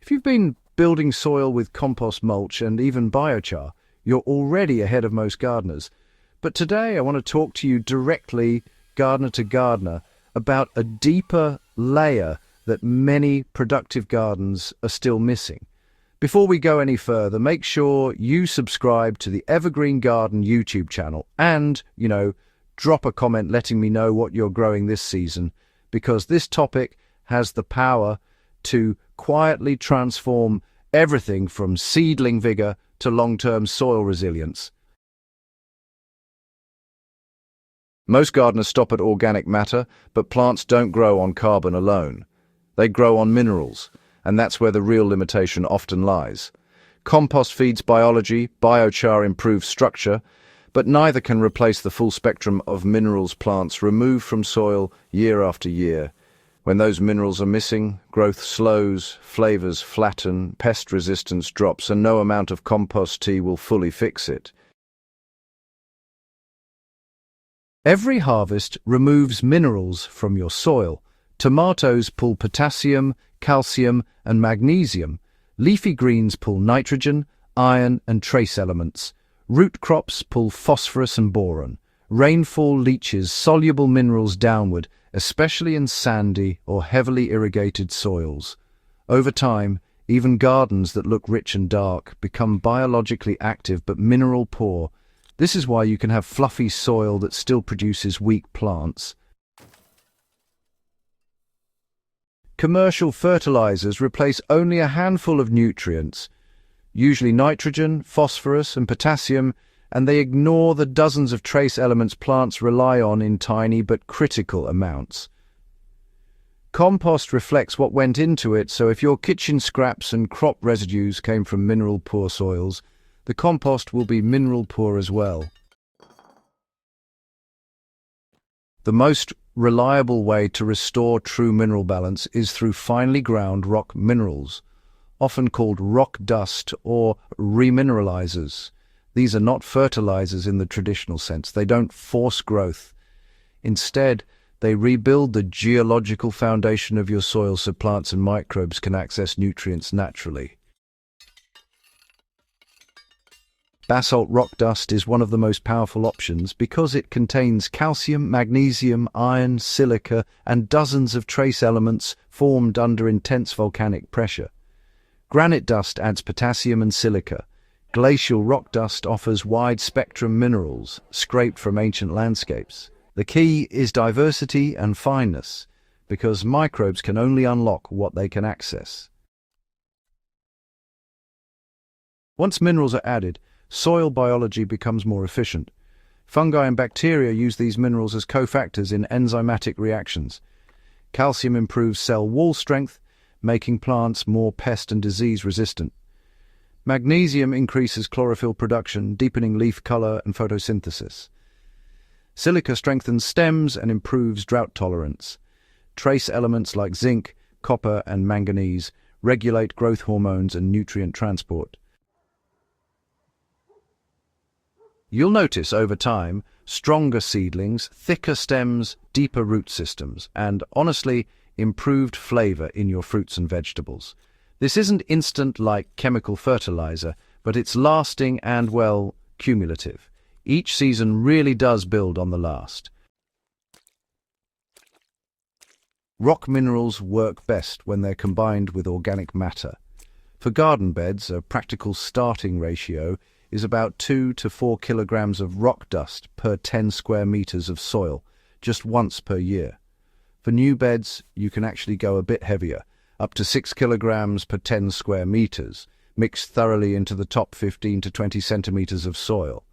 If you've been building soil with compost, mulch, and even biochar, you're already ahead of most gardeners. But today I want to talk to you directly, gardener to gardener, about a deeper layer that many productive gardens are still missing. Before we go any further, make sure you subscribe to the Evergreen Garden YouTube channel and, drop a comment letting me know what you're growing this season, because this topic has the power to quietly transform everything from seedling vigor to long-term soil resilience. Most gardeners stop at organic matter, but plants don't grow on carbon alone. They grow on minerals, and that's where the real limitation often lies. Compost feeds biology, biochar improves structure, but neither can replace the full spectrum of minerals plants remove from soil year after year. When those minerals are missing, growth slows, flavors flatten, pest resistance drops, and no amount of compost tea will fully fix it. Every harvest removes minerals from your soil. Tomatoes pull potassium, calcium, and magnesium. Leafy greens pull nitrogen, iron, and trace elements. Root crops pull phosphorus and boron. Rainfall leaches soluble minerals downward, especially in sandy or heavily irrigated soils. Over time, even gardens that look rich and dark become biologically active but mineral poor. This is why you can have fluffy soil that still produces weak plants. Commercial fertilizers replace only a handful of nutrients, usually nitrogen, phosphorus, and potassium, and they ignore the dozens of trace elements plants rely on in tiny but critical amounts. Compost reflects what went into it, so if your kitchen scraps and crop residues came from mineral-poor soils, the compost will be mineral-poor as well. The most reliable way to restore true mineral balance is through finely ground rock minerals, often called rock dust or remineralizers. These are not fertilizers in the traditional sense. They don't force growth. Instead, they rebuild the geological foundation of your soil so plants and microbes can access nutrients naturally. Basalt rock dust is one of the most powerful options because it contains calcium, magnesium, iron, silica, and dozens of trace elements formed under intense volcanic pressure. Granite dust adds potassium and silica. Glacial rock dust offers wide-spectrum minerals scraped from ancient landscapes. The key is diversity and fineness, because microbes can only unlock what they can access. Once minerals are added, soil biology becomes more efficient. Fungi and bacteria use these minerals as cofactors in enzymatic reactions. Calcium improves cell wall strength, making plants more pest and disease resistant. Magnesium increases chlorophyll production, deepening leaf color and photosynthesis. Silica strengthens stems and improves drought tolerance. Trace elements like zinc, copper, and manganese regulate growth hormones and nutrient transport. You'll notice over time stronger seedlings, thicker stems, deeper root systems, and, honestly, improved flavor in your fruits and vegetables. This isn't instant like chemical fertilizer, but it's lasting and, well, cumulative. Each season really does build on the last. Rock minerals work best when they're combined with organic matter. For garden beds, a practical starting ratio is about 2 to 4 kilograms of rock dust per 10 square meters of soil, just once per year. For new beds, you can actually go a bit heavier, up to 6 kilograms per 10 square meters, mixed thoroughly into the top 15 to 20 centimeters of soil.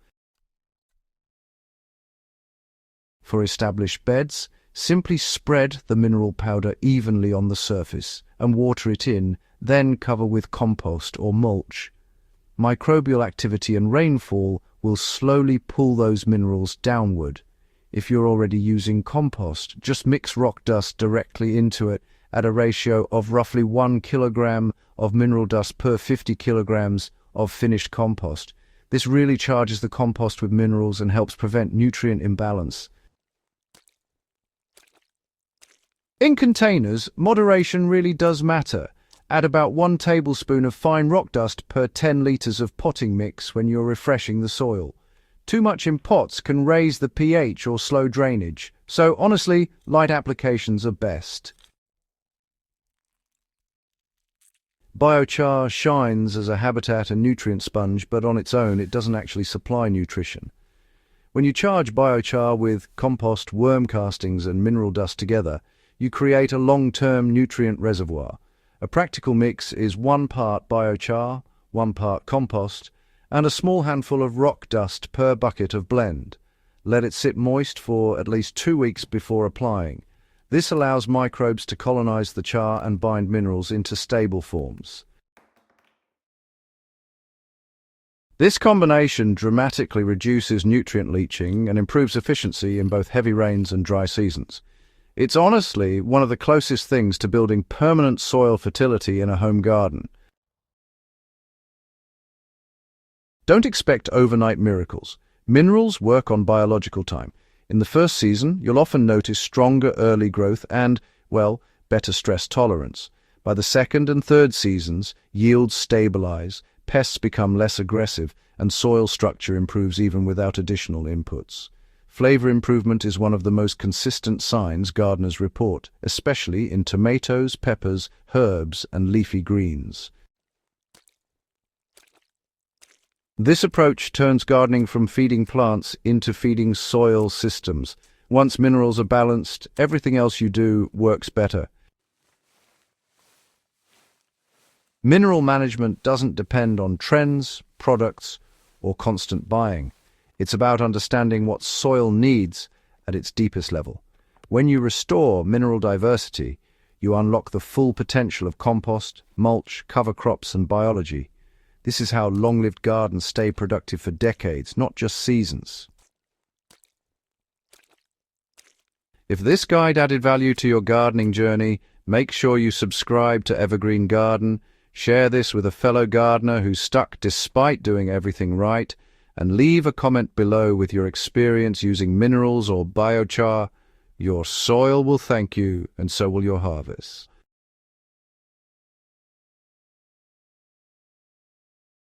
For established beds, simply spread the mineral powder evenly on the surface and water it in, then cover with compost or mulch. Microbial activity and rainfall will slowly pull those minerals downward. If you're already using compost, just mix rock dust directly into it at a ratio of roughly 1 kilogram of mineral dust per 50 kilograms of finished compost. This really charges the compost with minerals and helps prevent nutrient imbalance. In containers, moderation really does matter, Add about 1 tablespoon of fine rock dust per 10 litres of potting mix when you're refreshing the soil. Too much in pots can raise the pH or slow drainage, so honestly, light applications are best. Biochar shines as a habitat and nutrient sponge, but on its own it doesn't actually supply nutrition. When you charge biochar with compost, worm castings and mineral dust together, you create a long-term nutrient reservoir. A practical mix is 1 part biochar, 1 part compost, and a small handful of rock dust per bucket of blend. Let it sit moist for at least 2 weeks before applying. This allows microbes to colonize the char and bind minerals into stable forms. This combination dramatically reduces nutrient leaching and improves efficiency in both heavy rains and dry seasons. It's honestly one of the closest things to building permanent soil fertility in a home garden. Don't expect overnight miracles. Minerals work on biological time. In the first season, you'll often notice stronger early growth and, well, better stress tolerance. By the second and third seasons, yields stabilize, pests become less aggressive, and soil structure improves even without additional inputs. Flavor improvement is one of the most consistent signs gardeners report, especially in tomatoes, peppers, herbs, and leafy greens. This approach turns gardening from feeding plants into feeding soil systems. Once minerals are balanced, everything else you do works better. Mineral management doesn't depend on trends, products, or constant buying. It's about understanding what soil needs at its deepest level. When you restore mineral diversity, you unlock the full potential of compost, mulch, cover crops, and biology. This is how long-lived gardens stay productive for decades, not just seasons. If this guide added value to your gardening journey, make sure you subscribe to Evergreen Garden, share this with a fellow gardener who's stuck despite doing everything right, and leave a comment below with your experience using minerals or biochar. Your soil will thank you, and so will your harvest.